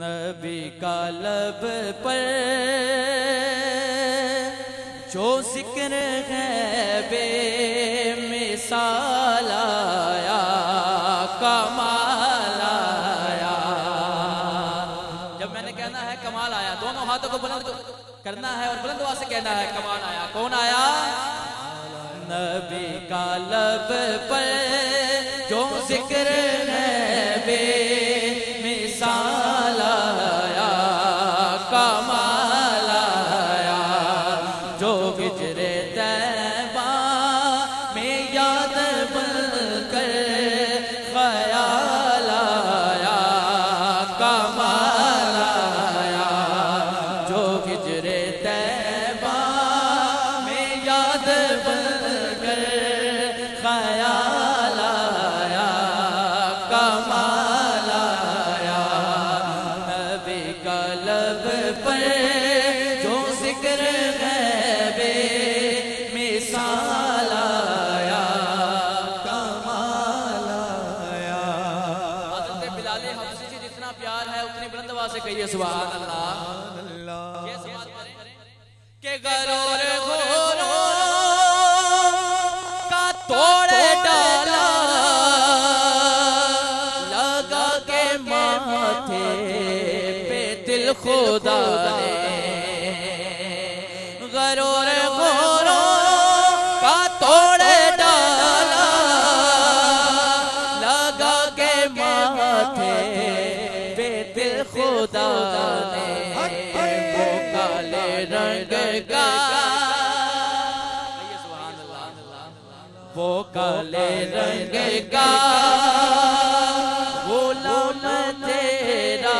नबी का लब पर जो जिक्र है बेमिसाल आया, कमाल आया। जब मैंने कहना है कमाल आया, दोनों हाथों को बुलंद करना है और बुलंद आवाज से कहना है कमाल आया। कौन आया? नबी का लब पर जो जिक्र है बेमिसाल आया, कमाल आया। जो हिजरे तैबा में याद बनकर ख्याल आया, कमाल आया। जो हिजरे तैबा में याद बनकर ख्याल आया, कमाल आया। नबी का लब पर जो जिक्र है बेमिसाल आया, कमाल आया। हज़रत बिलाल हबशी से जितना प्यार है उतनी बुलंद आवाज से कहिए सुभान अल्लाह। ये समाज करें कि गरोर घोरों का तोड़ डाला, लगा के माथे पे दिल खुदा ने। गरोर घोरों का तोड़ डाला, लगा के माथे पे दिल खुदा ने। वो काले रंग का, वो काले रंग का गुलाम तेरा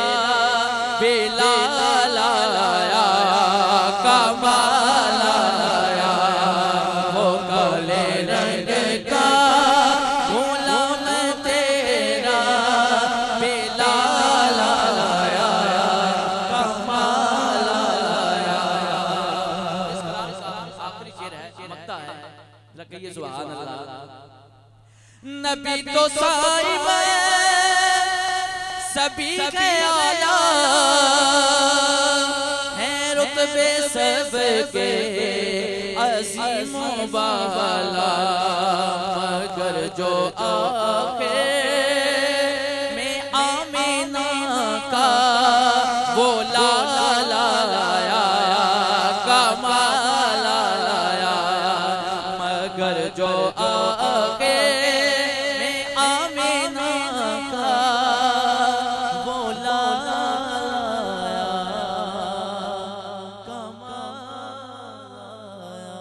बिलाल आया, कमाल आया। वो काले रंग का गुलाम तेरा बिलाल आया, कमाल आया। इस कलाम का आखिरी शेर है, मक्ता है, लगिए सुभान अल्लाह। नबी तो साहिब सभी के आला है, रुतबे सबके असीमों बाला। मगर जो आखिर में आमीना का वो लाल आया, कमाल आया। मगर जो आगे में आमीना का वो लाल आया, कमाल आया।